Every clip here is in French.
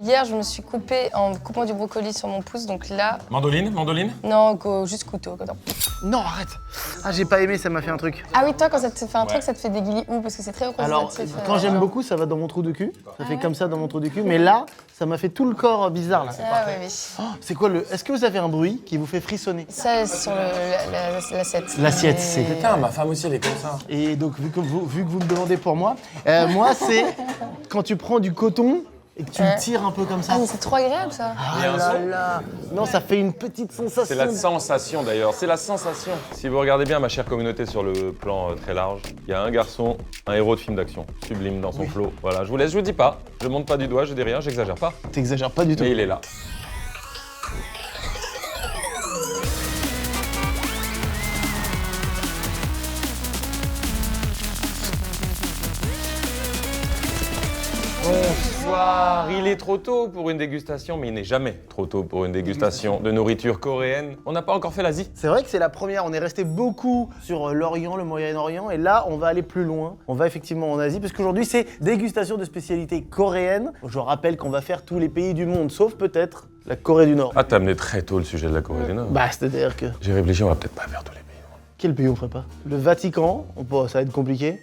Hier, je me suis coupée en coupant du brocoli sur mon pouce, donc là... Mandoline? Non, juste couteau. Non. Non, arrête. Ah, j'ai pas aimé, ça m'a fait un truc. Ah oui, toi, quand ça te fait un truc, ça te fait des guilis où? Parce que c'est très représentatif. Alors, quand j'aime beaucoup, ça va dans mon trou de cul. Ça fait comme ça dans mon trou de cul. Mais là, ça m'a fait tout le corps bizarre, là. Ah oui, oui. Oh, c'est quoi le... Est-ce que vous avez un bruit qui vous fait frissonner? Ça, sur l'assiette. L'assiette, c'est... Putain, ma femme aussi, elle est comme ça. Et donc, vu que vous me demandez pour moi, moi, c'est quand tu prends du coton et que tu le tires un peu comme ça. Ah, mais c'est trop agréable, ça. Il y a un son. Là. Non, ça fait une petite sensation. C'est la sensation d'ailleurs, c'est la sensation. Si vous regardez bien ma chère communauté sur le plan très large, il y a un garçon, un héros de film d'action, sublime dans son flow. Voilà, je vous laisse, je vous dis pas, je monte pas du doigt, je dis rien, j'exagère pas. T'exagères pas du tout. Mais il est là. Bonsoir, il est trop tôt pour une dégustation, mais il n'est jamais trop tôt pour une dégustation de nourriture coréenne. On n'a pas encore fait l'Asie. C'est vrai que c'est la première, on est resté beaucoup sur l'Orient, le Moyen-Orient, et là, on va aller plus loin. On va effectivement en Asie, parce qu'aujourd'hui, c'est dégustation de spécialités coréennes. Je rappelle qu'on va faire tous les pays du monde, sauf peut-être la Corée du Nord. Ah, t'as amené très tôt le sujet de la Corée du Nord. Bah, c'est-à-dire que... J'ai réfléchi, on va peut-être pas faire tous les pays. Quel pays on ferait pas? Le Vatican, ça va être compliqué.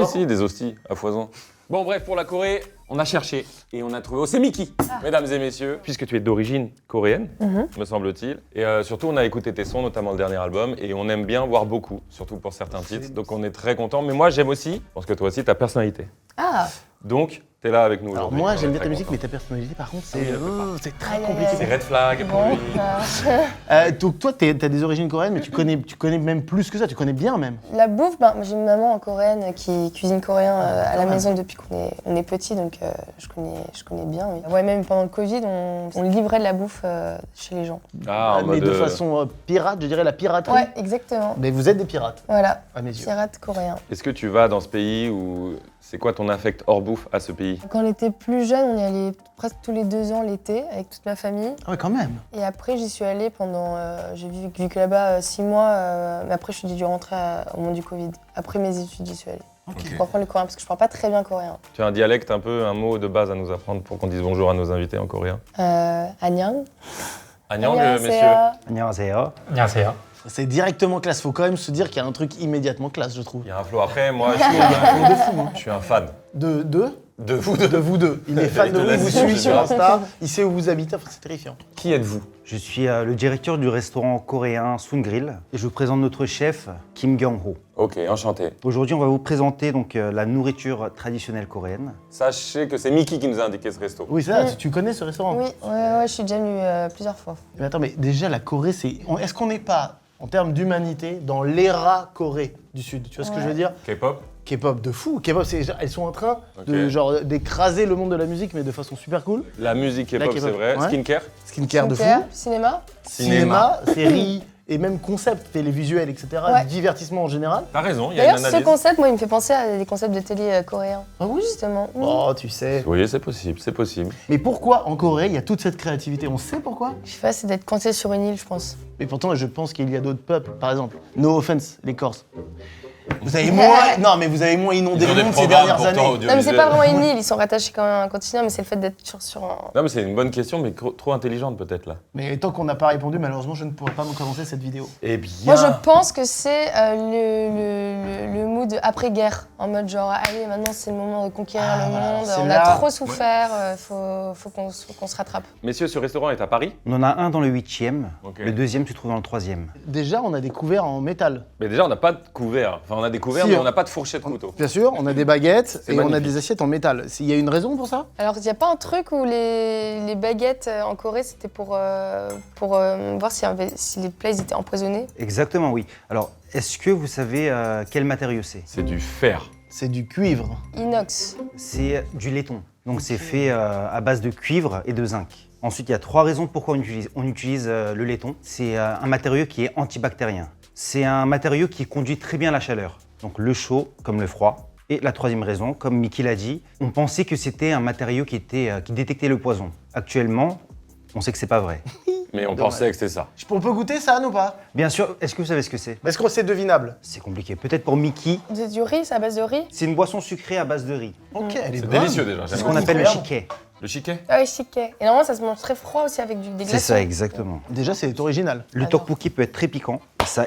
Si, des hosties à foison. Bon, bref, pour la Corée, on a cherché et on a trouvé. Oh, c'est Mickey, mesdames et messieurs, puisque tu es d'origine coréenne, me semble-t-il. Et surtout, on a écouté tes sons, notamment le dernier album, et on aime bien voir beaucoup, surtout pour certains titres. Donc, on est très content. Mais moi, j'aime aussi, je pense que toi aussi, ta personnalité. Ah. Donc, t'es là avec nous Alors aujourd'hui. moi, On j'aime est bien très ta musique, mais content. ta personnalité, par contre, c'est très Aïe, compliqué. C'est red flag pour Bon, lui. Donc toi, t'as des origines coréennes, mais tu connais même plus que ça, tu connais bien même. la bouffe, moi, j'ai une maman en coréenne qui cuisine coréen à la maison depuis qu'on est petit, donc je connais bien. Oui. Ouais, même pendant le Covid, on livrait de la bouffe chez les gens. Ah, en mais mode, de façon pirate, je dirais la piraterie. Ouais, exactement. Mais vous êtes des pirates, Voilà, à mes yeux. pirate coréen. Est-ce que tu vas dans ce pays ou c'est quoi ton affect hors bouffe à ce pays? Quand on était plus jeune, on y allait presque tous les 2 ans l'été avec toute ma famille. Ah ouais, quand même. Et après, j'y suis allée pendant. J'ai vécu là-bas 6 mois, mais après, je suis dû rentrer au moment du Covid. Après mes études, j'y suis allée. Ok. Pour apprendre le coréen, parce que je parle pas très bien coréen. Tu as un dialecte un peu, un mot de base à nous apprendre pour qu'on dise bonjour à nos invités en coréen. Annyeong. Annyeong, messieurs. 안녕하세요. 안녕하세요. C'est directement classe, faut quand même se dire qu'il y a un truc immédiatement classe, je trouve. Il y a un flow. Après, moi, je suis un fan. De vous deux. De vous deux. Il est fan de vous, il vous suit sur Insta, il sait où vous habitez, enfin, c'est terrifiant. Qui êtes-vous? Je suis le directeur du restaurant coréen Sun Grill et je vous présente notre chef Kim Kyung-ho. Ok, enchanté. Aujourd'hui, on va vous présenter donc la nourriture traditionnelle coréenne. Sachez que c'est Mickey qui nous a indiqué ce resto. Oui, ça, tu connais ce restaurant? Oui, ouais, je suis déjà venue plusieurs fois. Mais attends, mais déjà, la Corée, est-ce qu'on n'est pas, en termes d'humanité, dans l'ERA Corée du Sud? Tu vois ce que je veux dire? K-pop? K-pop de fou. K-pop, elles sont en train de, Ok. d'écraser le monde de la musique, mais de façon super cool. La musique La K-pop, K-pop, c'est vrai. ouais. Skincare? Skincare de fou. Skincare, cinéma. Cinéma, série et même concept télévisuel, etc. Ouais. divertissement en général. T'as raison, il y a D'ailleurs, une ce analyse. concept, moi, il me fait penser à des concepts de télé coréens. Ah oui? Justement. Oh, tu sais. Oui, c'est possible, c'est possible. Mais pourquoi en Corée, il y a toute cette créativité? On sait pourquoi? Je sais pas, c'est d'être coincé sur une île, je pense. Mais pourtant, je pense qu'il y a d'autres peuples. Par exemple, no offense, les Corses. Vous avez moins... Non, mais vous avez moins inondé le monde ces dernières années. Non, mais c'est pas vraiment une île, ils sont rattachés quand même à un continent, mais c'est le fait d'être sur un. Non, mais c'est une bonne question, mais trop intelligente peut-être là. Mais tant qu'on n'a pas répondu, malheureusement, je ne pourrais pas me commencer cette vidéo. Eh bien. Moi, je pense que c'est le mood après-guerre. En mode genre, allez, maintenant c'est le moment de conquérir Ah, le voilà, monde, c'est on là. a trop souffert, faut qu'on se rattrape. Messieurs, ce restaurant est à Paris? On en a un dans le 8e, Ok. le deuxième se trouve dans le 3e. Déjà, on a des couverts en métal. Mais déjà, on n'a pas de couvert. Enfin, on a des couverts, Si, mais on- on n'a pas de fourchette couteau. Bien sûr, on a des baguettes C'est et on a magnifique. des assiettes en métal. Il y a une raison pour ça? Alors, il n'y a pas un truc où les baguettes en Corée, c'était pour voir si les plats ils étaient empoisonnés? Exactement, oui. Alors, est-ce que vous savez quel matériau c'est? C'est du fer. C'est du cuivre. Inox. C'est du laiton. Donc c'est fait à base de cuivre et de zinc. Ensuite, il y a 3 raisons pourquoi on utilise le laiton. C'est un matériau qui est antibactérien. C'est un matériau qui conduit très bien la chaleur. Donc le chaud comme le froid. Et la 3e raison, comme Mickey l'a dit, on pensait que c'était un matériau qui détectait le poison. Actuellement, on sait que c'est pas vrai. Mais on Dommage. pensait que c'était ça. On peut goûter ça, ou pas? Bien sûr, est-ce que vous savez ce que c'est? Est-ce que c'est devinable? C'est compliqué. Peut-être pour Mickey, C'est du riz, c'est à base de riz? c'est une boisson sucrée à base de riz. Ok, elle est C'est bonne. délicieux déjà. C'est j'aime ce qu'on beaucoup. appelle le Incroyable. chiquet. Le chiquet. Ah oui, chiquet. Et normalement, ça se mange très froid aussi avec des glaçons. C'est ça, exactement. Déjà, c'est original. Le J'adore. tteokbokki peut être très piquant.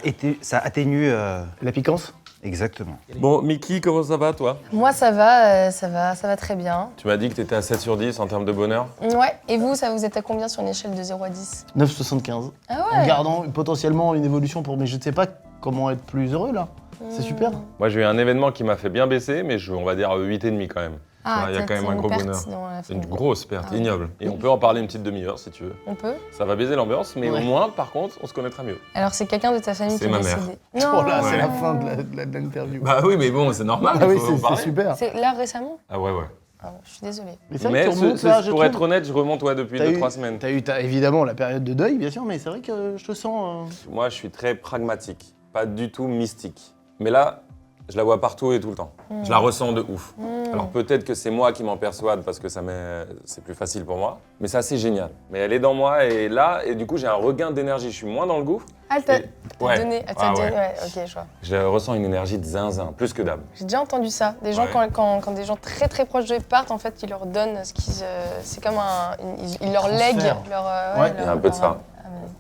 Et ça atténue. La piquance? Exactement. Bon, Mickey, comment ça va toi? Moi, ça va très bien. Tu m'as dit que t'étais à 7 sur 10 en termes de bonheur. Ouais. Et vous, ça vous êtes à combien sur une échelle de 0 à 10? 9,75. Ah En ouais. gardant potentiellement une évolution pour. Mais je ne sais pas comment être plus heureux là. C'est super. Moi, j'ai eu un événement qui m'a fait bien baisser, mais on va dire 8,5 quand même. Ah, il y a quand même t'as un une gros perte bonheur. dans la C'est une famille. grosse perte, Ah. ignoble. Et on peut en parler une petite demi-heure si tu veux. On peut? Ça va baiser l'ambiance, mais Ouais. au moins, par contre, on se connaîtra mieux. Alors, c'est quelqu'un de ta famille C'est qui est ma mère. décédé. Oh là, c'est Ouais. la fin de l'interview. Bah oui, mais bon, c'est normal. Ah oui, il faut en c'est parler. super. C'est là récemment? Ah ouais, ouais. Ah, je suis désolée. Mais c'est vrai Mais que tu remontes là, je pour être trouve. honnête, je remonte depuis T'as 2-3 semaines. T'as évidemment la période de deuil, bien sûr, mais c'est vrai que je te sens. Moi, je suis très pragmatique, pas du tout mystique. Mais là, je la vois partout et tout le temps. Je la ressens de ouf. Alors peut-être que c'est moi qui m'en persuade parce que c'est plus facile pour moi, mais c'est assez génial. Mais elle est dans moi et là, et du coup, j'ai un regain d'énergie. Je suis moins dans le gouffre. Ah, elle t'a Et- ouais. donné. Elle t'a Ah donné. ouais. Ouais, ok, je vois. Je ressens une énergie de zinzin, plus que d'âme. J'ai déjà entendu ça. Des gens, Ouais. quand des gens très très proches d'eux partent, en fait, ils leur donnent ce qu'ils. C'est comme ils leur Transfert. lèguent leur. Ouais, il y a un peu de ça. âme.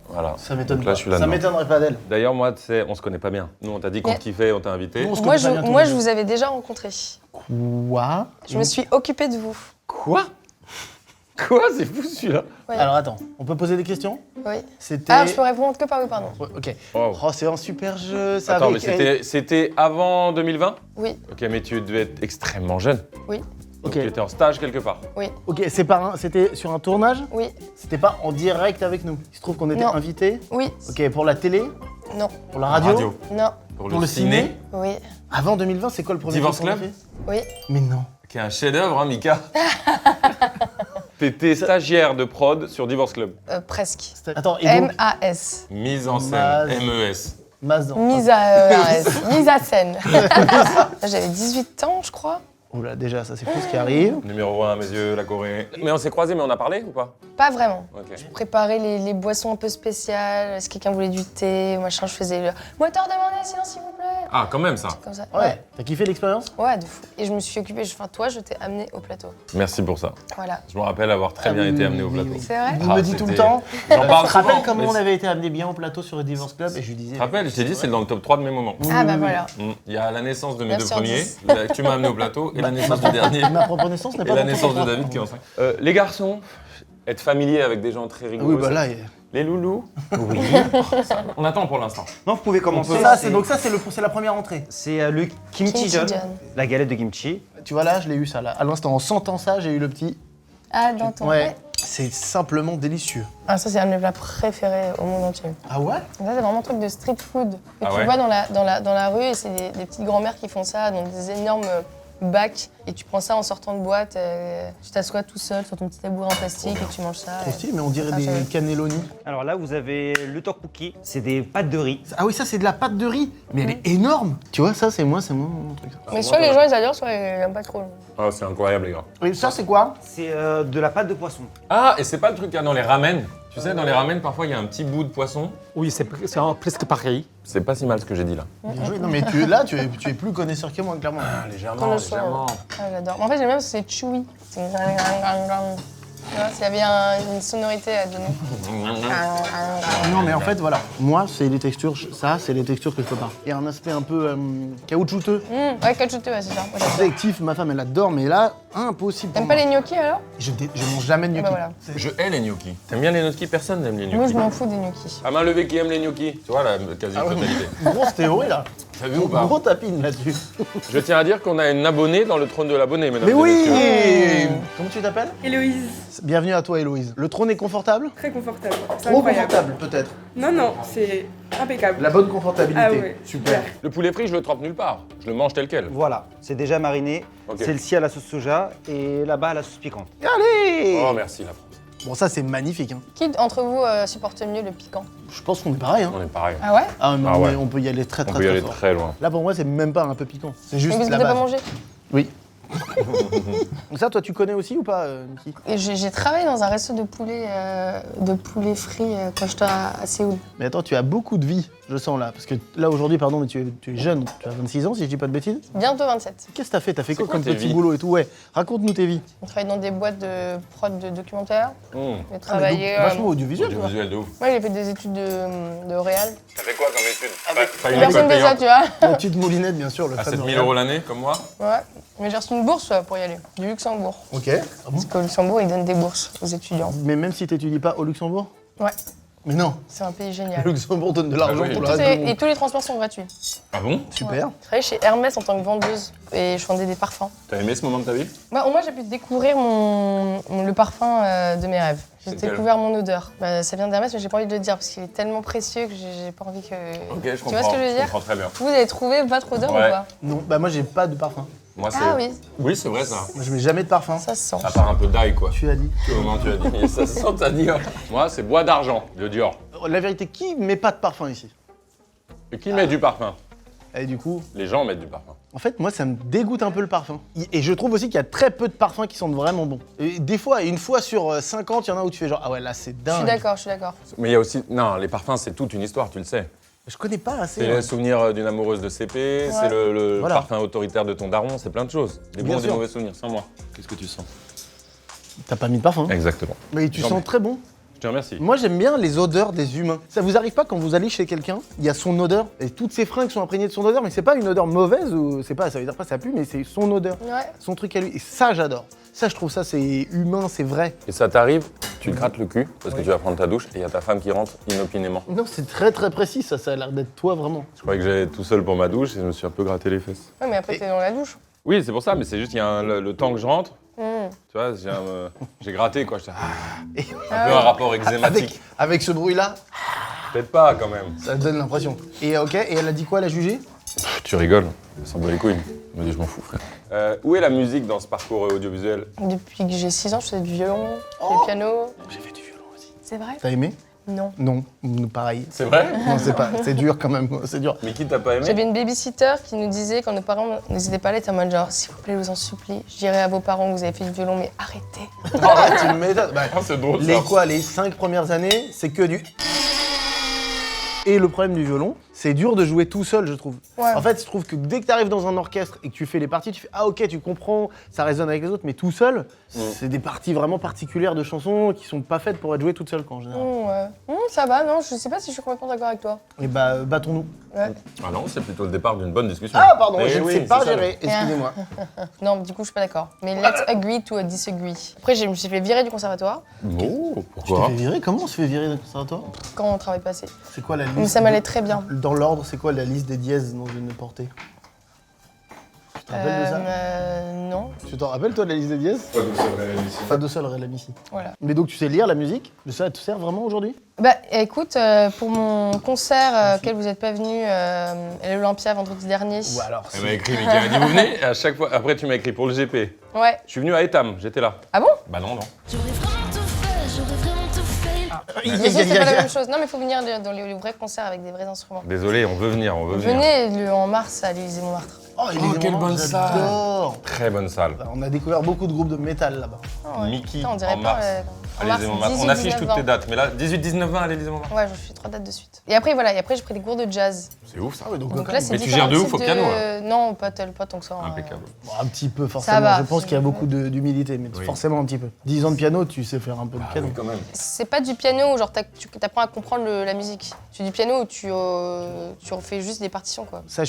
Voilà. Ça m'étonne Donc là, pas. je suis là. Ça m'étonnerait pas d'elle. D'ailleurs, moi, tu sais, on se connaît pas bien. Nous, on t'a dit qu'on Mais- te kiffait, on t'a invité. Nous, on se Moi, connaît pas bien tous moi les je deux. vous avais déjà rencontré. Quoi? Je me suis occupée de vous. Quoi? Quoi? C'est fou celui-là. Ouais. Alors attends, on peut poser des questions? Oui. C'était. Ah, je peux répondre que par oui, pardon. Ouais, ok. Wow. Oh, c'est un super jeu, ça. Attends, mais avec- c'était avant 2020? Oui, Ok, mais tu devais être extrêmement jeune. oui, Donc Ok. tu étais en stage quelque part. oui, Ok, c'était sur un tournage? oui, C'était pas en direct avec nous. Il se trouve qu'on était Non. invités. oui, Ok, pour la télé? non, Pour la radio? non, Pour le ciné? oui, Avant 2020, c'est quoi le premier Divorce truc qu'on a Club? fait? oui. Mais non. Qui est un chef-d'œuvre, hein, Mika? T'étais stagiaire de prod sur Divorce Club. Presque. Attends, et donc, M-A-S. Mise en scène, Maz. MES. Mazdan. Mise à EAS. Mise à scène. J'avais 18 ans, je crois. Oula, déjà, ça c'est fou ce qui arrive. Numéro 1 à mes yeux, la Corée. Mais on s'est croisés, mais on a parlé ou pas? Pas vraiment. Ok. Préparer les boissons un peu spéciales. Si quelqu'un voulait du thé, machin, je faisais le moteur demandé, sinon s'il vous plaît. Ah, quand même ça. Comme ça. Ouais. T'as kiffé l'expérience? Ouais, de fou. Et je me suis occupée, enfin toi, je t'ai amené au plateau. Merci pour ça. Voilà. Je me rappelle avoir très bien Ah, été oui, amené au oui, plateau. oui. C'est vrai? Il me dit tout le c'était- temps. J'en parle Tu te rappelles souvent, comment mais on avait été amené bien au plateau sur le Divorce Club et je lui disais. Tu te rappelles, je t'ai dit, c'est dans le top 3 de mes moments. Ah bah voilà. Il y a la naissance de mes 9 deux sur premiers, 10. que tu m'as amené au plateau, et la naissance du dernier, Ma propre naissance n'est et pas la dans ton naissance de contrat. David qui est en 5. Les garçons, être familier avec des gens très rigoureux. Oui, bah là. Les loulous, Oui. on attend pour l'instant. Non, vous pouvez commencer. Donc ça, c'est la première entrée. C'est le kimchi Kimchi John, John. la galette de kimchi. Tu vois là, je l'ai eu ça là. À l'instant, en sentant ça, j'ai eu le petit. Ah, dans ton. Ouais. C'est simplement délicieux. Ah, ça, c'est un de mes plats préférés au monde entier. Ah ouais? Ça, c'est vraiment un truc de street food que Ah tu ouais vois dans la rue et c'est des petites grand-mères qui font ça dans des énormes bacs et tu prends ça en sortant de boîte, tu t'assois tout seul sur ton petit tabouret en plastique et tu manges ça. Trop stylé, mais on dirait Ah, des j'avoue. cannelloni. Alors là, vous avez le tteokbokki. C'est des pâtes de riz. Ah oui, ça c'est de la pâte de riz, mais elle est énorme. Tu vois, ça c'est moi mon truc. Mais soit les gens ils adorent, soit ils n'aiment pas trop. Ah, c'est incroyable, les gars. Et ça c'est quoi? C'est de la pâte de poisson. Ah, et c'est pas le truc qu'il y a dans les ramen. Tu sais, dans les ramen, parfois, il y a un petit bout de poisson. Oui, c'est presque pareil. C'est pas si mal ce que j'ai dit là. Bien joué. Non mais tu es plus connaisseur que moi, clairement. Légèrement, Connaisseur. Ah, j'adore. Mais en fait, j'aime bien parce que c'est chewy. C'est tu vois, s'il y avait une sonorité à donner. Non mais en fait voilà, moi c'est les textures, ça c'est les textures que je peux pas. Il y a un aspect un peu caoutchouteux. Ouais, caoutchouteux, ouais, c'est ça. Moi, j'adore. Sélectif, ma femme elle adore, mais là, impossible. pour T'aimes pas moi. les gnocchis alors? Je mange jamais de Ah gnocchi. bah voilà. Je hais les gnocchis. T'aimes bien les gnocchis? Personne n'aime les Moi, gnocchis. je m'en fous des gnocchis. À main levée qui aime les gnocchis. Tu vois la quasi-totalité. Grosse théorie là. T'as vu ou pas? Gros tapine là-dessus. Je tiens à dire qu'on a une abonnée dans le trône de l'abonné, mesdames Mais et oui messieurs. Comment tu t'appelles? Héloïse, Bienvenue à toi Héloïse. Le trône est confortable? très confortable. C'est Trop incroyable. confortable peut-être. Non, non, c'est impeccable. La bonne confortabilité. Ah ouais, Super. Le poulet frit, je le trempe nulle part. Je le mange tel quel. Voilà, c'est déjà mariné. Ok. Celle-ci à la sauce soja et là-bas à la sauce piquante. Allez Oh, merci la France. Bon ça c'est magnifique. Hein. Qui d'entre vous supporte mieux le piquant? Je pense qu'on est pareil. Hein. On est pareil. Ah ouais? Ah, mais Ah ouais. on peut y aller très On très peut y très aller fort. très loin. Là pour moi c'est même pas un peu piquant. C'est Mais juste parce que la t'as pas base. mangé? Oui. Ça, toi, tu connais aussi ou pas, Miki? Et j'ai travaillé dans un resto de poulet frit quand j'étais à Séoul. Mais attends, tu as beaucoup de vie, je sens là. Parce que là, aujourd'hui, pardon, mais tu es jeune, tu as 26 ans, si je dis pas de bêtises. Bientôt 27. Qu'est-ce que t'as fait? T'as fait quoi quoi comme tes petit vies boulot et tout? Ouais, raconte-nous tes vies. On travaille dans des boîtes de prod de documentaires. Mmh. J'ai Ah, mais travaillé. donc, vachement audiovisuel, toi. Audiovisuel de ouf. Ouais, j'ai fait des études de réal. T'as fait quoi comme étude? Pas une Personne école fait ça, payante. tu vois. La petite moulinette, bien sûr, le À fameux 7 000 € l'année, comme moi? Ouais. Mais j'ai reçu une bourse pour y aller, du Luxembourg. Ok. Ah bon? Parce qu'au Luxembourg, ils donnent des bourses aux étudiants. Mais même si t'étudies pas au Luxembourg? Ouais, Mais non, c'est un pays le génial. Luxembourg donne de l'argent Ah oui. pour le Tout reste est- du et monde. tous les transports sont gratuits. Ah bon? Super. Je travaillais chez Hermès en tant que vendeuse et je vendais des parfums. T'as aimé ce moment de ta vie? Bah, au moins, j'ai pu découvrir le parfum de mes rêves. J'ai C'est quel? découvert mon odeur. Bah, ça vient d'Hermès, mais j'ai pas envie de le dire parce qu'il est tellement précieux que j'ai pas envie que. Ok, je comprends. Tu vois ce que je veux dire? comprends très bien. Vous avez trouvé votre odeur Ouais. ou pas? Non, bah moi j'ai pas de parfum. Moi, c'est. Ah oui, Oui, c'est vrai ça. Moi je mets jamais de parfum. ça se sent. À part un peu d'ail, quoi. Tu as dit. Comment tu as dit? Et ça se sent, t'as dit. Hein. Moi, c'est bois d'argent, de Dior. La vérité, qui met pas de parfum ici? Et qui met du parfum? Et du coup, Les gens mettent du parfum. en fait, moi ça me dégoûte un peu le parfum. Et je trouve aussi qu'il y a très peu de parfums qui sentent vraiment bons. Et des fois, une fois sur 50, il y en a où tu fais genre, ah ouais, là c'est Je dingue. suis d'accord, je suis d'accord. Mais il y a aussi. Non, les parfums, c'est toute une histoire, tu le sais. Je connais pas assez. C'est ouais. le souvenir d'une amoureuse de CP, c'est le Voilà. parfum autoritaire de ton daron, c'est plein de choses. Des Bien bons et des sûr. mauvais souvenirs, sans moi. Qu'est-ce que tu sens? T'as pas mis de parfum. Exactement. Mais tu J'en sens mets. très bon. Je te remercie. Moi j'aime bien les odeurs des humains. Ça vous arrive pas quand vous allez chez quelqu'un, il y a son odeur et toutes ses fringues sont imprégnées de son odeur, mais c'est pas une odeur mauvaise ou c'est pas, ça veut dire pas ça pue, mais c'est son odeur, Ouais. son truc à lui. Et ça j'adore. Ça je trouve ça c'est humain, c'est vrai. Et ça t'arrive, tu te grattes le cul parce que tu vas prendre ta douche et il y a ta femme qui rentre inopinément. Non c'est très très précis ça, ça a l'air d'être toi vraiment. Je croyais que j'allais tout seul pour ma douche et je me suis un peu gratté les fesses. Ouais, mais après, t'es dans la douche. Oui, c'est pour ça, mais c'est juste qu'il y a le temps que je rentre, Mmh. tu vois, j'ai gratté quoi. J'étais, Et un peu un rapport exématique. avec ce bruit là, Peut-être pas quand même. ça donne l'impression. Et ok, et elle a dit quoi la jugée? Tu rigoles, ça s'en bat les couilles. Je me dis, je m'en fous, frère. Où est la musique dans ce parcours audiovisuel? Depuis que j'ai 6 ans, je fais du violon, du piano. J'ai fait du violon aussi. C'est vrai? T'as aimé? Non. Non, pareil. C'est vrai? Non c'est pas, c'est dur quand même, c'est dur. Mais qui t'a pas aimé? J'avais une babysitter qui nous disait, quand nos parents n'hésitaient pas à aller, t'es en mode genre, s'il vous plaît, je vous en supplie, je dirais à vos parents que vous avez fait du violon, mais arrêtez. Tu me m'étonnes. Bah, Ah, c'est drôle les ça. quoi, les 5 premières années, c'est que du. Et le problème du violon, c'est dur de jouer tout seul, je trouve. Ouais. En fait, je trouve que dès que tu arrives dans un orchestre et que tu fais les parties, tu fais ah ok, tu comprends, ça résonne avec les autres, mais tout seul, c'est des parties vraiment particulières de chansons qui sont pas faites pour être jouées toutes seules en général. Ouais. Ça va, non, je sais pas si je suis complètement d'accord avec toi. Et bah, battons-nous. Ouais. Ah non, c'est plutôt le départ d'une bonne discussion. Ah pardon, Eh je ne oui, sais pas c'est ça. gérer, excusez-moi. Non, du coup, je suis pas d'accord. Mais let's agree to disagree. Après, je me suis fait virer du conservatoire Oh, Tu t'es pourquoi? fait virer? Comment on se fait virer d'un conservatoire? quand on travaille pas assez. C'est quoi la liste? Mais ça m'allait très bien. Dans l'ordre, c'est quoi la liste des dièses dans une portée? Tu te rappelles de ça? Non, Tu t'en rappelles toi de la liste des dièses? Pas de sol, ré, la, mi, si. voilà. Mais donc tu sais lire la musique? Ça te sert vraiment aujourd'hui? Bah écoute, pour mon concert auquel vous n'êtes pas venu à l'Olympia vendredi dernier. Ou alors Elle m'a écrit, mais qui m'a dit vous venez. Et à chaque fois, après tu m'as écrit pour le GP. Ouais. Je suis venu à Etam, j'étais là. Ah bon? Bah non, non. J'aurais vraiment tout fait, j'aurais vraiment tout fait. Mais ça, c'est pas la même chose. Non, mais il faut venir dans les vrais concerts avec des vrais instruments. Désolé, on veut venir, on veut venir. Venez en mars à l'Élysée-Montmartre. Oh, Élysée quelle Montmartre, bonne salle. j'adore. Très bonne salle. On a découvert beaucoup de groupes de métal là-bas. Ah ouais. Mickey, Putain, on dirait en pas. mars. En mars, Allez, on 18, affiche 19, toutes 20. tes dates, mais là, 18, 19, 20 à l'Élysée Montmartre. Ouais, je fais 3 dates de suite. Et après, voilà, et après j'ai pris des cours de jazz. C'est ouf ça. Ah ouais, donc, Donc quand là, même. c'est Mais tu différents gères de ouf types au piano, là. Non, pas tant que ça. hein. Impeccable. Bon, un petit peu forcément, va, je pense c'est- qu'il y a beaucoup d'humilité, mais Oui. forcément un petit peu. 10 ans de piano, tu sais faire un peu de Ah piano. oui, quand même. C'est pas du piano où genre tu apprends à comprendre la musique. C'est du piano où tu refais juste des partitions quoi. Ça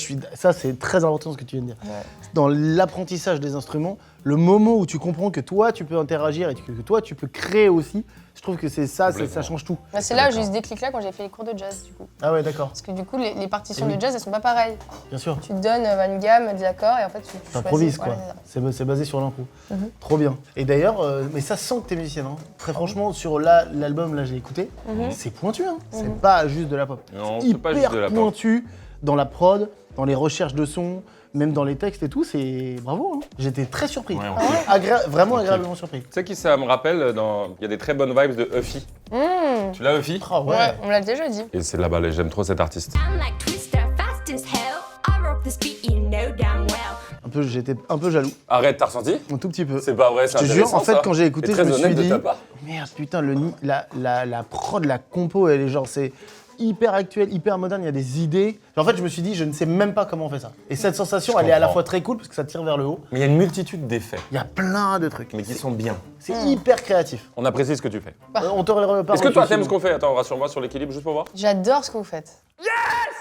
c'est très important ce que tu viens de dire. Ouais. Dans l'apprentissage des instruments, le moment où tu comprends que toi tu peux interagir et que toi tu peux créer aussi, je trouve que c'est ça Complètement. change tout. Bah, c'est là où j'ai eu ce déclic là quand j'ai fait les cours de jazz du coup. Ah ouais, d'accord, Parce que du coup les partitions Eh oui. de jazz elles sont pas pareilles. bien sûr. Tu te donnes une gamme, des accords et en fait tu T'improvises choisis. quoi. Voilà, c'est ça. C'est basé sur l'impro. Mhm. Trop bien. Et d'ailleurs, mais ça sent que t'es musicienne. Hein. Très franchement, sur l'album là j'ai écouté, Mhm. c'est pointu. Hein. C'est pas juste de la pop. Non, C'est c'est pas juste hyper de la pop. pointu dans la prod, dans les recherches de son, même dans les textes et tout. C'est bravo. Hein. J'étais très surpris. Ouais, on kiffe. Vraiment On kiffe. agréablement surpris. Tu sais qui ça me rappelle il y a des très bonnes vibes de Huffy. Mmh. Tu l'as Huffy? Ah ouais. Ouais, on me l'a déjà dit. Et c'est là-bas, j'aime trop cet artiste. I'm like Twister, fast as hell. I rock this beat, you know damn well. J'étais un peu jaloux, Arrête, t'as ressenti? un tout petit peu. C'est pas vrai, c'est Je te jure, intéressant, en fait, ça. quand j'ai écouté, Et je très me suis honnête de dit, ta part. merde, putain, la prod, la compo, elle est genre, c'est hyper actuel, hyper moderne, il y a des idées. En fait, je me suis dit, je ne sais même pas comment on fait ça. Et cette sensation, Je elle est à la comprends. fois très cool parce que ça tire vers le haut. Mais il y a une multitude d'effets, Il y a plein de trucs. mais qui sont bien. C'est hyper créatif. On apprécie ce que tu fais. On te reparle. Est-ce que toi, t'aimes ce qu'on fait? Attends, rassure-moi sur l'équilibre, juste pour voir. J'adore ce que vous faites.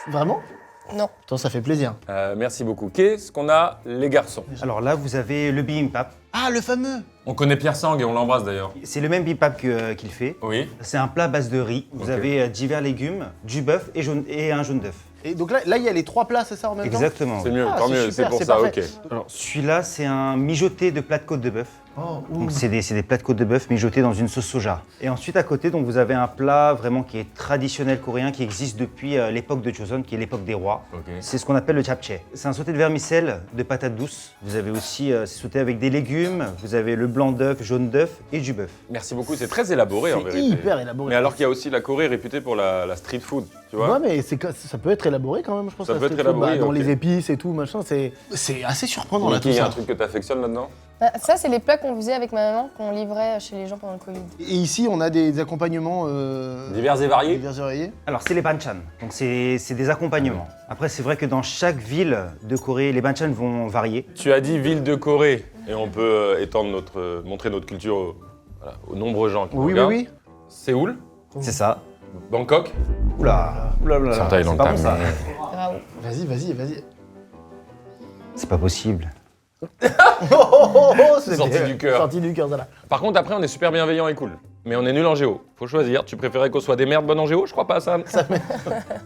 Vraiment? Non. Attends, ça fait plaisir. Merci beaucoup. Qu'est-ce qu'on a, les garçons? Alors là, vous avez le bibimbap. Ah, le fameux! On connaît Pierre Sang et on l'embrasse d'ailleurs. C'est le même bibimbap qu'il fait. Oui. C'est un plat à base de riz. Vous Ok. avez divers légumes, du bœuf et un jaune d'œuf. Et donc là, il y a les 3 plats, c'est ça en même temps? Exactement. C'est mieux, Ah, tant c'est mieux, super, c'est pour c'est ça, parfait. ok. Alors celui-là, c'est un mijoté de plats de côte de bœuf. Oh, Donc c'est des plats de côte de bœuf mijotés dans une sauce soja. Et ensuite à côté, donc vous avez un plat vraiment qui est traditionnel coréen, qui existe depuis l'époque de Joseon, qui est l'époque des rois. Ok. C'est ce qu'on appelle le japchae. C'est un sauté de vermicelle, de patates douces. Vous avez aussi c'est sauté avec des légumes. Vous avez le blanc d'œuf, jaune d'œuf et du bœuf. Merci beaucoup, c'est très élaboré en c'est vérité. hyper élaboré. Mais alors qu'il y a aussi la Corée réputée pour la street food, tu vois. Ouais, mais ça peut être élaboré quand même, je pense. Ça la peut être street food. élaboré, Dans ok. les épices et tout, machin, c'est assez surprenant là Niki, tout il y a ça. un truc que t'affectionnes là-dedans? Bah, ça, c'est les plats qu'on faisait avec ma maman, qu'on livrait chez les gens pendant le Covid. Et ici, on a des accompagnements Divers et variés. divers et variés. Alors c'est les banchan, donc c'est des accompagnements. Après c'est vrai que dans chaque ville de Corée, les banchan vont varier. Tu as dit ville de Corée et on peut montrer notre culture aux nombreux gens qui nous Oui, oui, regardent. oui. Séoul, C'est ça. Bangkok, Oula, oula, oula. C'est en Thaïlande, C'est pas bon t'as- ça. Bravo. Vas-y. C'est pas possible. C'est Sorti du cœur. Sorti du cœur, ça là. Par contre, après, on est super bienveillant et cool. Mais on est nul en géo. Faut choisir. Tu préférais qu'on soit des merdes bonnes en géo? Je crois pas, Sam.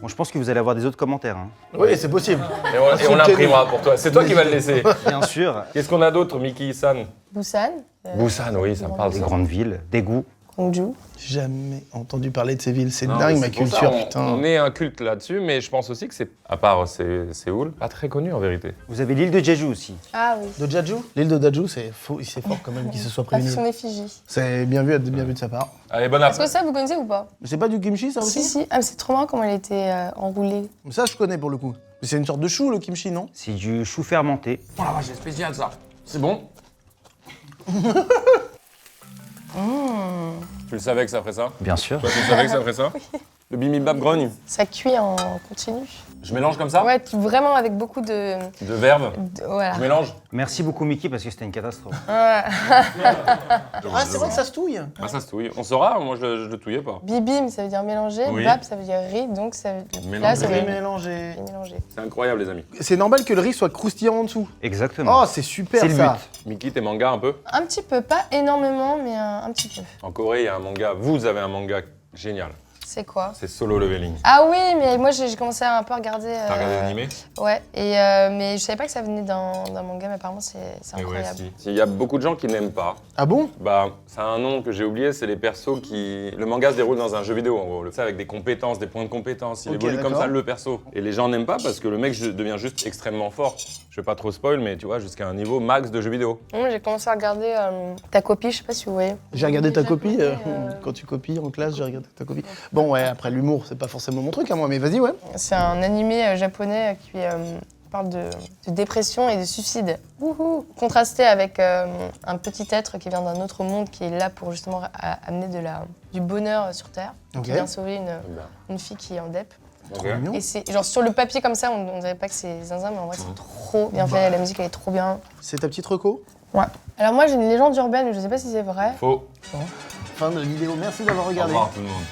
Bon, je pense que vous allez avoir des autres commentaires. hein. Oui, c'est possible. Et on l'imprimera pour toi. C'est toi qui vas le laisser. Bien sûr, Qu'est-ce qu'on a d'autre, Miki, San? Busan, Busan, oui, ça me parle. des Ça. grandes villes, des goûts. Gwangju. J'ai jamais entendu parler de ces villes. C'est Non, dingue mais ma c'est pour ça, culture, on- putain. On est un culte là-dessus, mais je pense aussi que c'est, à part Séoul, pas très connu en vérité. Vous avez l'île de Jeju aussi. Ah oui. De Jeju? L'île de Jeju, c'est fort quand même qu'il se soit Avec prévenu. son effigie. C'est bien vu de sa part. Allez, bonne Est-ce que après. ça, vous connaissez ou pas? Mais c'est pas du kimchi, ça aussi? Si. Ah, mais c'est trop marrant comment elle était enroulée. Ça, je connais pour le coup. Mais c'est une sorte de chou, le kimchi, non? C'est du chou fermenté. Oh la vache, c'est spécial ça. C'est bon? Tu le savais que ça ferait ça? Bien sûr. Toi, tu le savais que ça ferait ça? Le bibimbap grogne. Ça cuit en continu. Je mélange comme ça? Ouais, vraiment avec beaucoup de. De verve. Voilà. Je mélange. Merci beaucoup Mickey parce que c'était une catastrophe. Ouais. Ah, c'est vrai que ça se touille. Bah ça se touille. On saura, moi je le touillais pas. Bibim, ça veut dire mélanger. Oui. Bap, ça veut dire riz. Donc, ça veut... Mélanger. là, ça veut Riz dire mélangé. mélanger. C'est incroyable les amis. C'est normal que le riz soit croustillant en dessous. Exactement. Oh, c'est super C'est le ça. Miki, tes mangas un peu? Un petit peu, pas énormément, mais un petit peu. En Corée, il y a un manga, vous avez un manga génial. C'est quoi? C'est Solo Leveling. Ah oui, mais moi j'ai commencé à un peu regarder. T'as regardé l'animé? Ouais, mais je savais pas que ça venait d'un manga, mais apparemment c'est Eh ouais, incroyable. si. Il y a beaucoup de gens qui n'aiment pas. Ah bon? Bah, ça a un nom que j'ai oublié, c'est les persos qui... Le manga se déroule dans un jeu vidéo, en gros. Ça avec des compétences, des points de compétences. Il Ok, évolue comme d'accord. ça, le perso. Et les gens n'aiment pas parce que le mec devient juste extrêmement fort. Je vais pas trop spoil, mais tu vois, jusqu'à un niveau max de jeu vidéo. Moi j'ai commencé à regarder ta copie, je sais pas si vous voyez. J'ai regardé ta copie. Japonais, Quand tu copies en classe, j'ai regardé ta copie. Bon, ouais, après l'humour, c'est pas forcément mon truc à moi, mais vas-y, ouais. C'est un animé japonais qui parle de dépression et de suicide. Wouhou. Contrasté avec un petit être qui vient d'un autre monde qui est là pour justement amener du bonheur sur Terre. Ok. Qui vient sauver bien. une fille qui est en dep. Ok. Mignon. Et c'est genre sur le papier comme ça, on dirait pas que c'est zinzin, mais en vrai c'est trop bien fait. La musique elle est trop bien. C'est ta petite reco? Ouais. Alors moi j'ai une légende urbaine, mais je sais pas si c'est vrai. Faux. Fin de vidéo, merci d'avoir Au regardé. revoir tout le monde.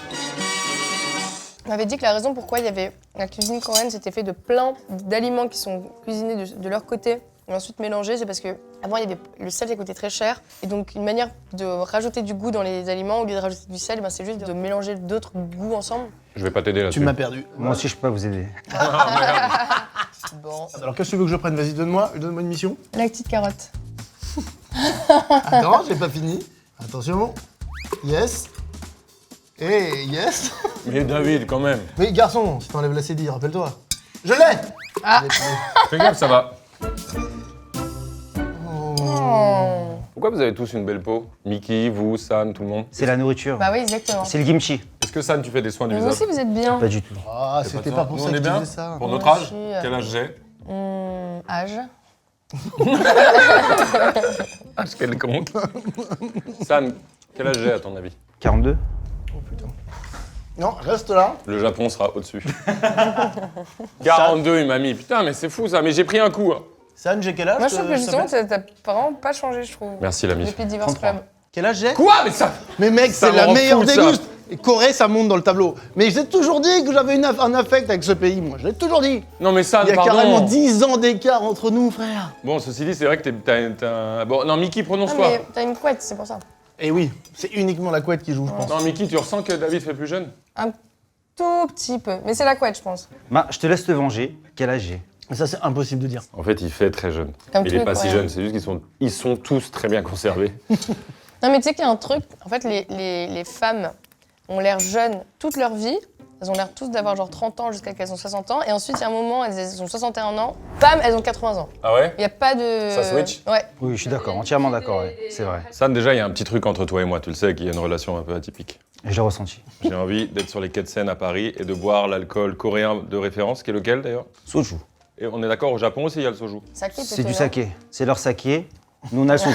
On m'avait dit que la raison pourquoi il y avait la cuisine coréenne, c'était fait de plein d'aliments qui sont cuisinés de leur côté et ensuite mélangés, c'est parce que avant il y avait le sel qui coûtait très cher et donc une manière de rajouter du goût dans les aliments au lieu de rajouter du sel, c'est juste de mélanger d'autres goûts ensemble. Je vais pas t'aider là-dessus. Tu m'as perdu. Moi aussi je peux pas vous aider. Bon. Alors, qu'est-ce que tu veux que je prenne? Vas-y, donne-moi une mission. La petite carotte. Attends, j'ai pas fini. Attention. Yes. Et yes. Mais David, quand même. Mais garçon, si t'enlèves la cédille, rappelle-toi. Je l'ai. Ah. Fais gaffe, ça va. Oh. Pourquoi vous avez tous une belle peau? Mickey, vous, San, tout le monde. C'est la nourriture. Bah oui, exactement. C'est le kimchi. Est-ce que San, tu fais des soins du Vous visage? aussi vous êtes bien. Pas du tout. Ah, c'était pas pour Nous, ça on que est je bien disais ça. Pour Moi notre âge? aussi, Quel âge j'ai? Âge. Ah, je quel compte. San, quel âge j'ai à ton avis? 42. Non, reste là. Le Japon sera au-dessus. 42, il m'a mis. Putain, mais c'est fou ça, mais j'ai pris un coup. Hein. San, j'ai quel âge Moi, je trouve que te justement, plaît t'as vraiment pas changé, je trouve. Merci l'ami. Depuis Divorce 33. Club. Quel âge j'ai? Quoi? Mais ça. Mais mec, Ça c'est me la rend meilleure fou, des ça. gustes. Et Corée, ça monte dans le tableau. Mais j'ai toujours dit que j'avais un affect avec ce pays, moi. Je l'ai toujours dit. Non, mais San, Il y a pardon. carrément 10 ans d'écart entre nous, frère. Bon, ceci dit, c'est vrai que t'as un. Bon, non, Mickey, Non, prononce-toi. mais t'as une couette, c'est pour ça. Et oui, c'est uniquement la couette qui joue, je pense. Non, Mickey, tu ressens que David fait plus jeune? Un tout petit peu. Mais c'est la couette, je pense. Je te laisse te venger. Quel âge j'ai? Mais ça, c'est impossible de dire. En fait, il fait très jeune. Comme Il tous est les pas si Coréens. jeune, c'est juste qu'ils sont tous très bien conservés. Non, mais tu sais qu'il y a un truc. En fait, les femmes ont l'air jeunes toute leur vie. Elles ont l'air tous d'avoir genre 30 ans jusqu'à qu'elles ont 60 ans. Et ensuite, il y a un moment, elles ont 61 ans. Bam, elles ont 80 ans. Ah ouais? Il n'y a pas de. Ça switch? Ouais. Oui, je suis d'accord, entièrement d'accord, ouais. C'est vrai. San, déjà, il y a un petit truc entre toi et moi. Tu le sais qu'il y a une relation un peu atypique. Je l'ai ressenti. J'ai envie d'être sur les quais de Seine à Paris et de boire l'alcool coréen de référence, qui est lequel d'ailleurs? Soju. Et on est d'accord, au Japon aussi, il y a le soju. Saké, C'est plutôt, du non saké. C'est leur saké. Nous, on a le soju.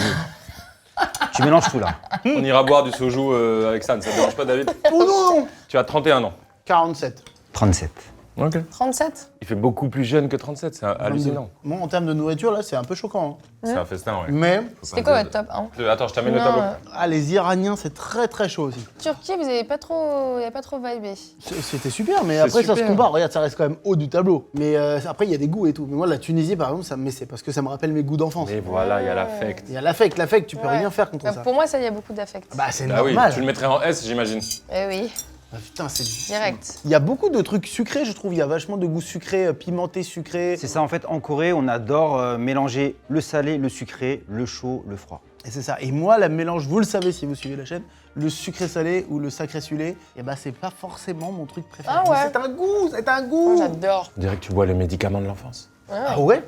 Tu mélanges tout là. On ira boire du soju avec San, ça te dérange pas, David? Oh non. Tu as 31 ans. 47. 37. Ok. 37. Il fait beaucoup plus jeune que 37, c'est hallucinant. Bon, en termes de nourriture, là, c'est un peu choquant. Hein. C'est un festin, ouais. Mais, C'était quoi votre top 1 Attends, je t'amène le Non, tableau. ah, les Iraniens, c'est très très chaud aussi. Turquie, vous avez pas trop vibé. C'était super, mais après, ça se super. compare. Regarde, ça reste quand même haut du tableau. Mais après, il y a des goûts et tout. Mais moi, la Tunisie, par exemple, c'est parce que ça me rappelle mes goûts d'enfance. Et voilà, il y a l'affect. Il y a l'affect, tu peux Ouais. rien faire contre Bah, ça. pour moi, ça, il y a beaucoup d'affect. Bah, c'est Bah oui, normal. tu le mettrais en S, j'imagine. Eh oui, Ah, putain, c'est direct. Il y a beaucoup de trucs sucrés, je trouve. Il y a vachement de goûts sucrés, pimentés, sucrés. C'est ça, en fait, en Corée, on adore mélanger le salé, le sucré, le chaud, le froid. Et c'est ça. Et moi, la mélange, vous le savez si vous suivez la chaîne, le sucré salé ou le sacré sulé, et bah, c'est pas forcément mon truc préféré. Ah ouais. Mais c'est un goût, c'est un Moi, goût. j'adore. On dirait que tu bois les médicaments de l'enfance. Ah ouais.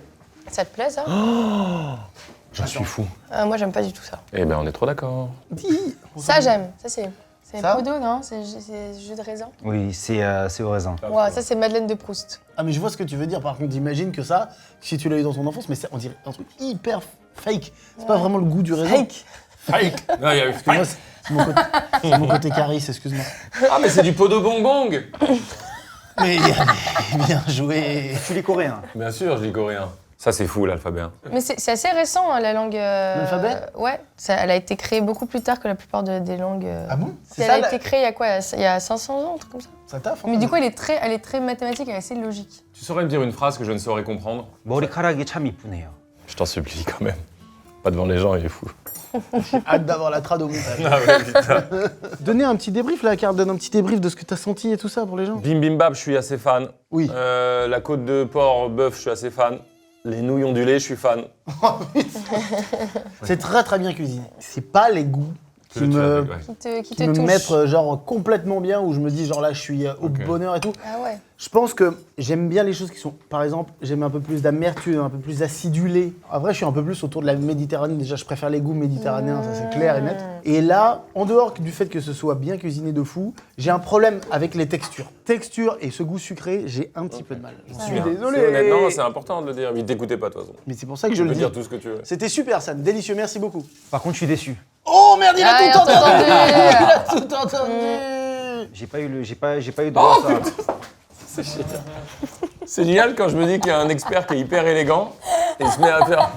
Ça te plaît, ça J'en suis fou. Moi, j'aime pas du tout ça. Eh ben, on est trop d'accord. Dis. Ça, j'aime. Ça, c'est Ça podo, non C'est jus de raisin. Oui, c'est au raisin. Ouah, ça, c'est Madeleine de Proust. Ah mais je vois ce que tu veux dire. Par contre, imagine que ça, si tu l'as eu dans ton enfance, mais on dirait un truc hyper fake. C'est pas vraiment le goût du raisin. Fake. Fake. Non, il y a eu- Excuse-moi, c'est mon côté carisse, excuse-moi. Ah, mais c'est du podo gong gong. Mais bien joué. Tu les Coréens. Bien sûr, je dis coréen. Ça, c'est fou, l'alphabet. Hein. Mais c'est assez récent, hein, la langue. L'alphabet Ouais. Elle a été créée beaucoup plus tard que la plupart des langues. Ah bon? C'est Elle ça, a là été créée il y a quoi Il y a 500 ans, un truc comme ça. Ça taffe, hein. Mais du coup, elle est très mathématique, elle est assez logique. Tu saurais me dire une phrase que je ne saurais comprendre? 머리카락이 참 이쁘네요. Je t'en supplie quand même. Pas devant les gens, il est fou. Hâte d'avoir la trad au montage. Ah ouais, putain. Donnez un petit débrief là, Carl, donne un petit débrief de ce que t'as senti et tout ça pour les gens. Bim Bim Bap, je suis assez fan. Oui. La côte de porc bœuf, je suis assez fan. Les nouilles ondulées, je suis fan. C'est très très bien cuisiné. C'est pas les goûts qui me, Ouais. Qui qui te me touche. mettent genre complètement bien, où je me dis genre là je suis au Ok. bonheur et tout. Ah ouais. Je pense que j'aime bien les choses qui sont, par exemple, j'aime un peu plus d'amertume, un peu plus acidulé. En vrai, je suis un peu plus autour de la Méditerranée. Déjà, je préfère les goûts méditerranéens, ça c'est clair et net. Et là, en dehors du fait que ce soit bien cuisiné de fou, j'ai un problème avec les textures. Texture et ce goût sucré, j'ai un petit peu de mal. Je suis Bien. désolé. C'est honnête. Non, c'est important de le dire. Mais t'écoutais pas, de toute façon. Mais c'est pour ça que je Tu le peux dis. dire tout ce que tu veux. C'était super, Sam. Délicieux, merci beaucoup. Par contre, je suis déçu. Oh merde, il a Ah, il tout a entendu. tout Il a tout entendu. J'ai pas eu droit à ça. C'est génial quand je me dis qu'il y a un expert qui est hyper élégant et il se met à faire.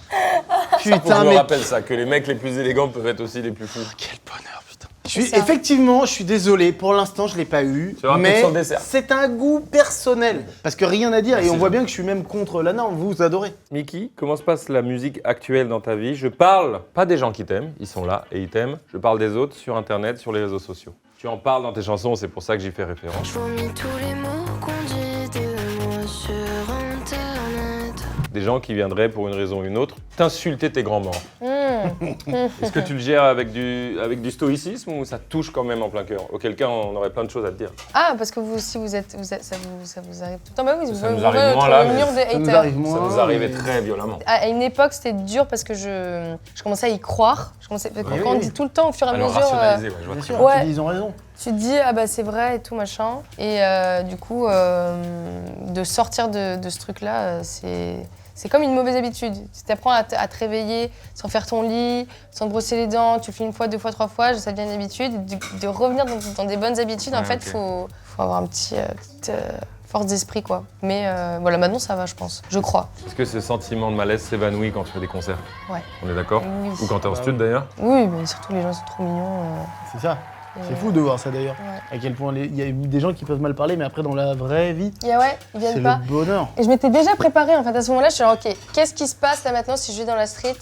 Faut que je Putain, me mais rappelle ça, que les mecs les plus élégants peuvent être aussi les plus fous. quel bonheur, putain. ça. Effectivement, je suis désolé, pour l'instant, je l'ai pas eu. Tu auras Mais peut-être sur le dessert. c'est un goût personnel. Parce que rien à dire, et Merci, on voit Jean. bien que je suis même contre la norme. Vous adorez. Mickey, comment se passe la musique actuelle dans ta vie? Je parle pas des gens qui t'aiment, ils sont là et ils t'aiment. Je parle des autres sur Internet, sur les réseaux sociaux. Tu en parles dans tes chansons, c'est pour ça que j'y fais référence. Je vomis tous les mots qu'on dit de moi sur internet. Des gens qui viendraient, pour une raison ou une autre, t'insulter tes grands morts. Mmh. Est-ce que tu le gères avec du stoïcisme ou ça touche quand même en plein cœur? Auquel cas, on aurait plein de choses à te dire. Ah, parce que vous aussi, ça vous arrive tout le temps. Bah oui, Ça vous nous vous arrive voyez moins, notre là, mais mur de Ça nous haters. arrive moins. Ça nous arrivait mais- très violemment. À une époque, c'était dur parce que je commençais à y croire. Parce que quand on oui. dit tout le temps, au fur et à Alors, mesure, rationaliser, ouais, je vois Bien très sûr, bien. Ouais. tu dis, ils ont raison. tu te dis, ah bah c'est vrai et tout, machin. Et du coup, de sortir de ce truc-là, c'est comme une mauvaise habitude. Si tu apprends à te réveiller sans faire ton lit, sans te brosser les dents, tu le fais une fois, deux fois, trois fois, ça devient une habitude. De revenir dans des bonnes habitudes, en fait, faut avoir un petite force d'esprit, quoi. Mais voilà, maintenant ça va, je pense. Je crois. Est-ce que ce sentiment de malaise s'évanouit quand tu fais des concerts? Ouais. On est d'accord? Oui. Ou quand t'es en stud d'ailleurs? Oui, mais surtout les gens sont trop mignons. C'est ça. C'est fou de voir ça d'ailleurs. Ouais. À quel point il y a des gens qui peuvent mal parler, mais après dans la vraie vie, Et ouais, ils c'est viennent pas. le bonheur. Et je m'étais déjà préparée en fait à ce moment-là, je suis genre ok, qu'est-ce qui se passe là maintenant si je vais dans la street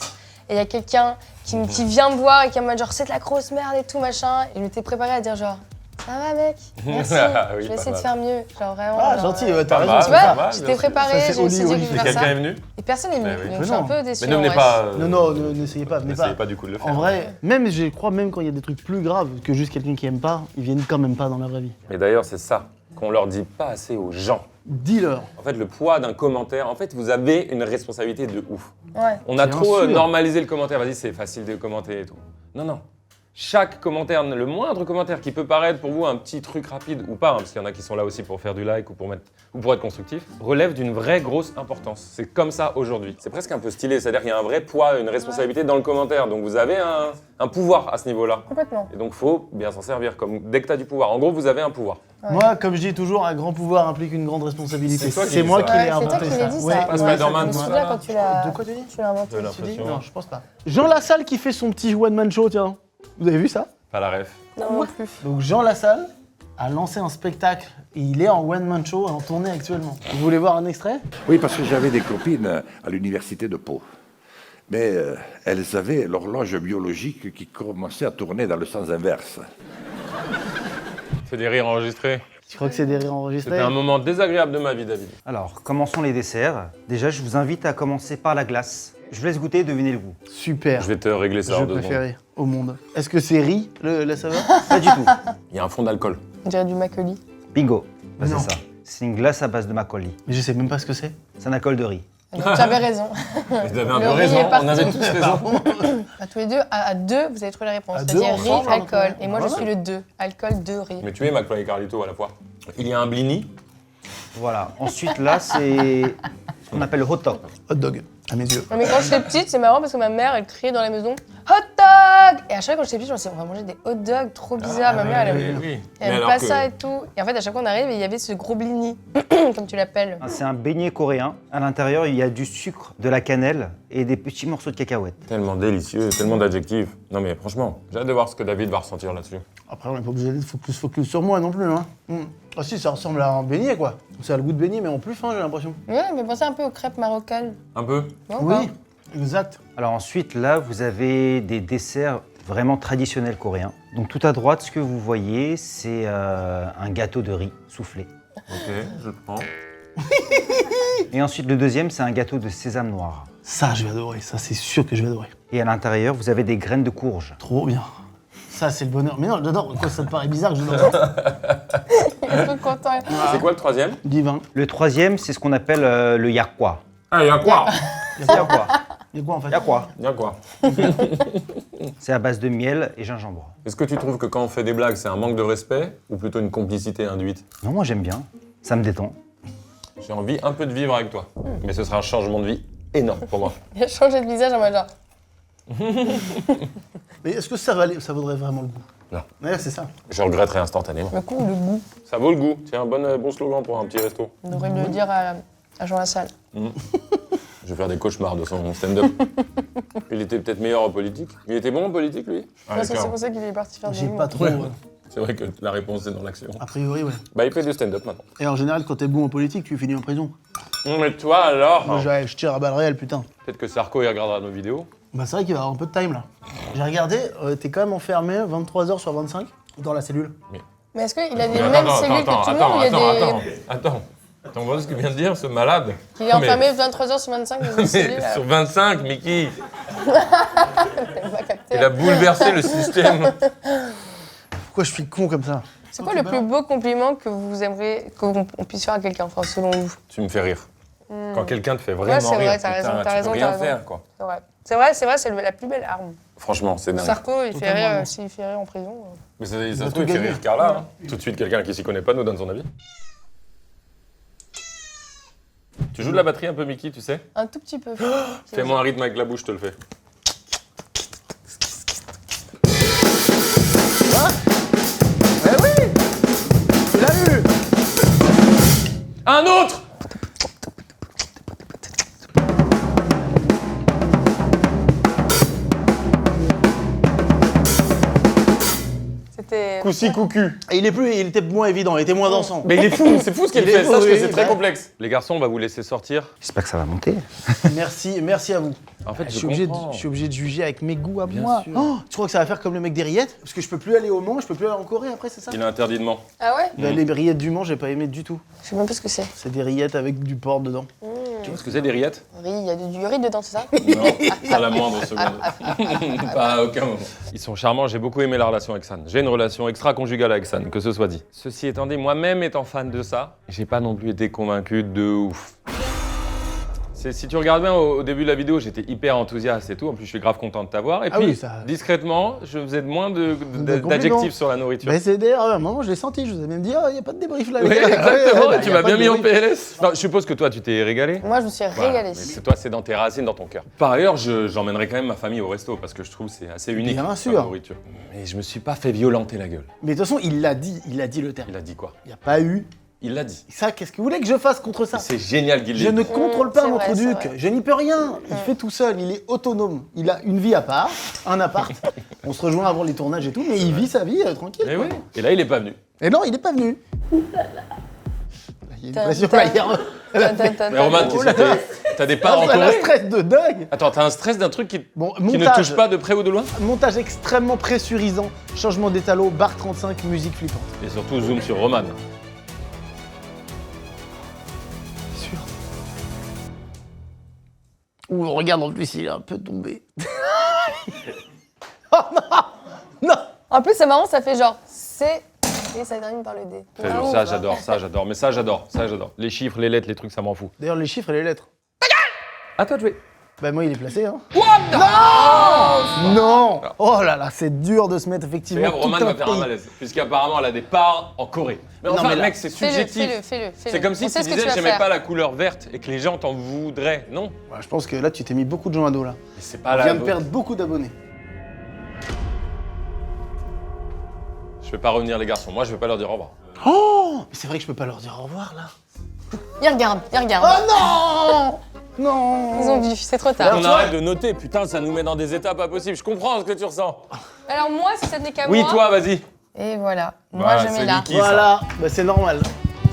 et il y a quelqu'un qui vient me voir et qui est en mode genre c'est de la grosse merde et tout machin. Et je m'étais préparée à dire genre ça va mec, merci, Ah oui, je vais pas essayer de mal. faire mieux. Genre vraiment. Ah, genre, gentil, t'as raison. mal. Tu c'est ça. vois, j'étais préparée, Ça, c'est je me suis dit Oli, que je Oli. vais faire Quelqu'un ça. est venu? Et personne n'est venu, Mais oui. donc Mais je suis un non. peu déçue. Mais ne venez en vrai. pas. Non, n'essayez pas, venez N'essayez pas. pas du coup de le faire. En vrai, même je crois même quand il y a des trucs plus graves que juste quelqu'un qui aime pas, ils viennent quand même pas dans la vraie vie. Mais d'ailleurs, c'est ça qu'on leur dit pas assez aux gens. Dis-leur. En fait, le poids d'un commentaire, en fait, vous avez une responsabilité de ouf. Ouais. On a Bien trop sûr. normalisé le commentaire. Vas-y, c'est facile de commenter et tout. Non, non. Chaque commentaire, le moindre commentaire qui peut paraître pour vous un petit truc rapide ou pas, hein, parce qu'il y en a qui sont là aussi pour faire du like ou pour être constructif, relève d'une vraie grosse importance. C'est comme ça aujourd'hui. C'est presque un peu stylé, c'est-à-dire qu'il y a un vrai poids, une responsabilité dans le commentaire. Donc vous avez un pouvoir à ce niveau-là. Complètement. Et donc faut bien s'en servir. Comme dès que tu as du pouvoir. En gros, vous avez un pouvoir. Ouais. Moi, comme je dis toujours, un grand pouvoir implique une grande responsabilité. C'est toi qui C'est dis moi ça. qui Ouais, l'ai c'est toi inventé qui ça. l'as dit, ça. Ouais, Pas ouais, Spider-Man, Je me moi. souviens quand tu l'as. De quoi tu dis Tu l'as inventé. J'ai Tu dis l'impression. Non, je pense pas. Jean Lassalle qui fait son petit one-man show, tiens. Vous avez vu ça? Pas la ref. Non, non plus. Donc Jean Lassalle a lancé un spectacle et il est en one-man show en tournée actuellement. Vous voulez voir un extrait? Oui, parce que j'avais des copines à l'université de Pau. Mais elles avaient l'horloge biologique qui commençait à tourner dans le sens inverse. C'est des rires enregistrés. Tu crois que c'est des rires enregistrés? C'était un moment désagréable de ma vie, David. Alors, commençons les desserts. Déjà, je vous invite à commencer par la glace. Je vous laisse goûter et deviner le goût. Super. Je vais te régler ça Jeu en 2 secondes. préféré au monde. Est-ce que c'est riz, la saveur? Pas du tout. Il y a un fond d'alcool. On dirait du Macoli. Bingo. Bah, Non. c'est ça. C'est une glace à base de macoli. Mais je sais même pas ce que c'est. C'est un alcool de riz. Donc, tu avais raison. Vous avez un Le peu riz raison, est parti. on avait tous raison. À tous les deux, à deux, vous avez trouvé la réponse. À C'est-à-dire deux, riz, ensemble, alcool. hein, Et moi, je voilà. suis le 2. Alcool, 2, riz. Mais tu es McFly et Carlito à la fois. Il y a un blini. Voilà. Ensuite, là, c'est ce qu'on appelle le hot dog. Hot dog, à mes yeux. Non, mais quand j'étais petite, c'est marrant parce que ma mère, elle criait dans la maison hot dog. Et à chaque fois quand j'étais petite, je me disais on va manger des hot dogs, trop bizarre. ma mère, elle aime, oui. elle aime pas ça et tout. Et en fait, à chaque fois on arrive et il y avait ce gros blini, comme tu l'appelles. C'est un beignet coréen. À l'intérieur, il y a du sucre, de la cannelle et des petits morceaux de cacahuètes. Tellement délicieux, tellement d'adjectifs. Non mais franchement, j'ai hâte de voir ce que David va ressentir là-dessus. Après, on n'est pas obligé d'être focus sur moi non plus. Hein. Ah si, ça ressemble à un beignet, quoi. Ça a le goût de beignet, mais en plus fin, j'ai l'impression. Ouais, mais pensez un peu aux crêpes marocaines. Un peu. Non, Oui, exact. Alors ensuite, là, vous avez des desserts vraiment traditionnels coréens. Donc tout à droite, ce que vous voyez, c'est un gâteau de riz soufflé. Ok, je le prends. Et ensuite, le deuxième, c'est un gâteau de sésame noir. Ça, je vais adorer. Ça, c'est sûr que je vais adorer. Et à l'intérieur, vous avez des graines de courge. Trop bien. Ça, c'est le bonheur. Mais non, j'adore. Quoi, ça te paraît bizarre que je l'adore? Il est trop content. C'est quoi le troisième? Divin. Le troisième, c'est ce qu'on appelle le yakwa. Ah, il y a quoi? Yakwa. Il y a quoi en fait? Yakwa. Il y a quoi? C'est à base de miel et gingembre. Est-ce que tu trouves que quand on fait des blagues, c'est un manque de respect ou plutôt une complicité induite? Non, moi j'aime bien. Ça me détend. J'ai envie un peu de vivre avec toi. Mais ce sera un changement de vie énorme pour moi. Il a changé de visage en mode genre. Mais est-ce que ça vaudrait vraiment le goût? Non. Ouais, c'est ça. Je regretterai instantanément. Le coup, le goût. Ça vaut le goût. Tiens, un bon slogan pour un petit resto. On devrait le dire à Jean Lassalle. Je vais faire des cauchemars de son stand-up. Il était peut-être meilleur en politique. Il était bon en politique, lui? Je pense que c'est pour ça qu'il est parti faire J'ai des pas trop. C'est vrai que la réponse est dans l'action. A priori, ouais. Bah, il fait du stand-up maintenant. Et en général, quand t'es bon en politique, tu finis en prison. Mais toi alors? Moi, je tire à balles réelles, putain. Peut-être que Sarko il regardera nos vidéos. Bah, c'est vrai qu'il va y avoir un peu de time là. J'ai regardé, t'es quand même enfermé 23 heures sur 25 dans la cellule. Mais est-ce qu'il a les mêmes cellules que tout le monde ou il y a des... Attends, on voit ce qu'il vient de dire, ce malade. Il est enfermé 23h sur 25 dans une cellule. Sur 25, Mickey, Il va capter. il a bouleversé le système. Pourquoi je suis con comme ça? C'est quoi le plus beau compliment que vous aimeriez qu'on puisse faire à quelqu'un, enfin selon vous? Tu me fais rire. Quand quelqu'un te fait vraiment Ouais, c'est vrai, rire, t'as raison, putain, t'as tu raison, peux t'as rien raison. faire, quoi. C'est vrai, c'est la plus belle arme. Franchement, c'est dingue. Sarko, il fait Totalement, rire non. s'il fait rire en prison. Mais ça a se tout trouve, il fait gagné. rire Carla. Hein. Tout de suite, quelqu'un qui s'y connaît pas nous donne son avis. Tu joues de la batterie un peu, Mickey, tu sais? Un tout petit peu. Fais-moi un rythme avec la bouche, je te le fais. Eh oui. Tu l'as vu. Un autre! C'était. Coussi coucu. Et il était moins évident, il était moins dansant. Mais il est fou, c'est fou ce qu'il Il est fait, fou, sache que oui, c'est très bah. complexe. Les garçons, on va vous laisser sortir. J'espère que ça va monter. Merci à vous. En fait, Je suis obligé de juger avec mes goûts à moi. sûr. Oh, tu crois que ça va faire comme le mec des rillettes? Parce que je peux plus aller au Mans, je peux plus aller en Corée après, c'est ça? Il a interdit de ment. Ah ouais? Bah, les rillettes du Mans, j'ai pas aimé du tout. Je sais même pas ce que c'est. C'est des rillettes avec du porc dedans. Tu vois ce que c'est des rillettes? Riz, il y a du riz dedans, c'est ça? Non, pas la moindre seconde. Pas à aucun moment. Ils sont charmants, j'ai beaucoup aimé la relation avec San. J'ai une relation extra-conjugale avec San, que ce soit dit. Ceci étant dit, moi-même étant fan de ça, j'ai pas non plus été convaincu de ouf. Si tu regardes bien au début de la vidéo, j'étais hyper enthousiaste et tout. En plus, je suis grave content de t'avoir. Et Ah puis, oui, ça- discrètement, je faisais moins compliments. d'adjectifs sur la nourriture. Bah, c'est d'ailleurs, à un moment, je l'ai senti, je vous ai même dit, il n'y a pas de débrief là. les Oui, gars. exactement, Ouais, et tu y a m'as pas bien de mis en débrief. PLS. Non, je suppose que toi, tu t'es régalé. Moi, je me suis Voilà. régalée. Mais toi, c'est dans tes racines, dans ton cœur. Par ailleurs, j'emmènerai quand même ma famille au resto parce que je trouve que c'est assez unique. Bien la sûr. nourriture. Mais je me suis pas fait violenter la gueule. Mais de toute façon, il l'a dit le terme. Il a dit quoi? Il n'y a pas eu. Il l'a dit. Ça, qu'est-ce que vous voulez que je fasse contre ça? C'est génial qu'il Je l'ait ne dit. contrôle pas c'est mon vrai, c'est duc, vrai. je n'y peux rien. Il fait tout seul, il est autonome. Il a une vie à part, un appart. On se rejoint avant les tournages et tout, mais il vit sa vie tranquille. Eh quoi. oui. Et là, il est pas venu. Et non, il n'est pas venu. Il y a une pression là, Mais Roman, t'as des parts en ça la Corée? stress de dingue. Attends, t'as un stress d'un truc qui Bon, ne montage, touche pas de près ou de loin? montage extrêmement pressurisant, changement d'étalot, barre 35, musique flippante. Et surtout, zoom sur Roman. Sûr. Ouh, regarde, en plus, il est un peu tombé. Oh non. Non. En plus, c'est marrant, ça fait genre C et ça termine par le D. Bravo. Ça, j'adore, ça, j'adore. Mais ça, j'adore, ça, j'adore. Les chiffres, les lettres, les trucs, ça m'en fout. D'ailleurs, les chiffres et les lettres. À toi de jouer. Bah moi il est placé hein. Non. Non. Oh là là, c'est dur de se mettre effectivement. Regarde, Roman tout un va faire un pays. malaise, puisqu'apparemment elle a des parts en Corée. Mais Non, enfin, mais là- mec, c'est subjectif. Fais-le. C'est comme si On tu sait ce que disais vas j'aimais faire. pas la couleur verte et que les gens t'en voudraient. Non, Ouais, je pense que là tu t'es mis beaucoup de gens à dos là. mais c'est pas On la. vient de perdre beaucoup d'abonnés. Je vais pas revenir les garçons. Moi, je vais pas leur dire au revoir. Oh. Mais c'est vrai que je peux pas leur dire au revoir là. Il regarde. Oh non. Non. Ils ont vu, c'est trop tard. On arrête de noter. Putain, ça nous met dans des états pas possibles. Je comprends ce que tu ressens. Alors moi, si ça n'est qu'à Oui, moi. toi, vas-y. Et voilà. Moi, Voilà, je c'est mets là. Mickey. Voilà, bah c'est normal.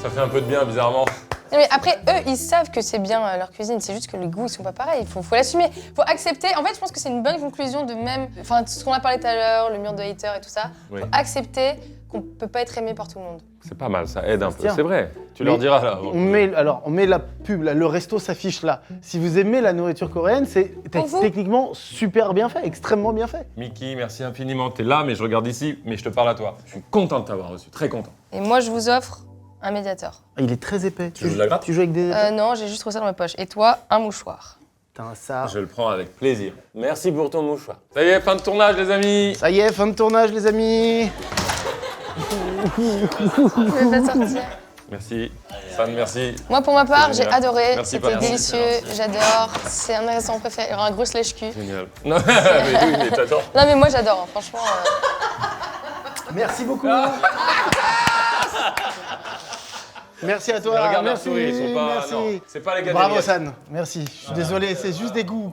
Ça fait un peu de bien, bizarrement. Non, mais après, eux, ils savent que c'est bien leur cuisine. C'est juste que les goûts, ils sont pas pareils. Faut l'assumer. Faut accepter. En fait, je pense que c'est une bonne conclusion de même. Enfin, ce qu'on a parlé tout à l'heure, le mur de haters et tout ça. Oui. Faut accepter qu'on peut pas être aimé par tout le monde. C'est pas mal, ça aide un peu. tient. C'est vrai. Tu Mais leur diras là. On met la pub là, le resto s'affiche là. Si vous aimez la nourriture coréenne, c'est Pour vous. techniquement super bien fait, extrêmement bien fait. Mickey, merci infiniment. T'es là, mais je regarde ici, mais je te parle à toi. Je suis content de t'avoir reçu, très content. Et moi, je vous offre un médiator. Ah, il est très épais. Tu joues de la grappe Tu joues avec des. Non, j'ai juste trouvé ça dans ma poche. Et toi, un mouchoir. Putain, ça. Je le prends avec plaisir. Merci pour ton mouchoir. Ça y est, fin de tournage, les amis. Ça y est, fin de tournage, les amis. Je vais pas sortir. Merci. San, merci. Moi, pour ma part, C'est j'ai génial. adoré. Merci, C'était Pam. délicieux. J'adore. C'est un de mes restaurants préférés. Il y aura un gros lèche-cul. Génial. Non, mais oui, mais t'adores. Non, mais moi, j'adore. Hein. Franchement. Merci beaucoup. Merci à toi. Mais regarde leur merci, sourire, ils sont pas. merci. Non, c'est pas les gars Bravo des San, merci. Je suis désolé, c'est juste des goûts.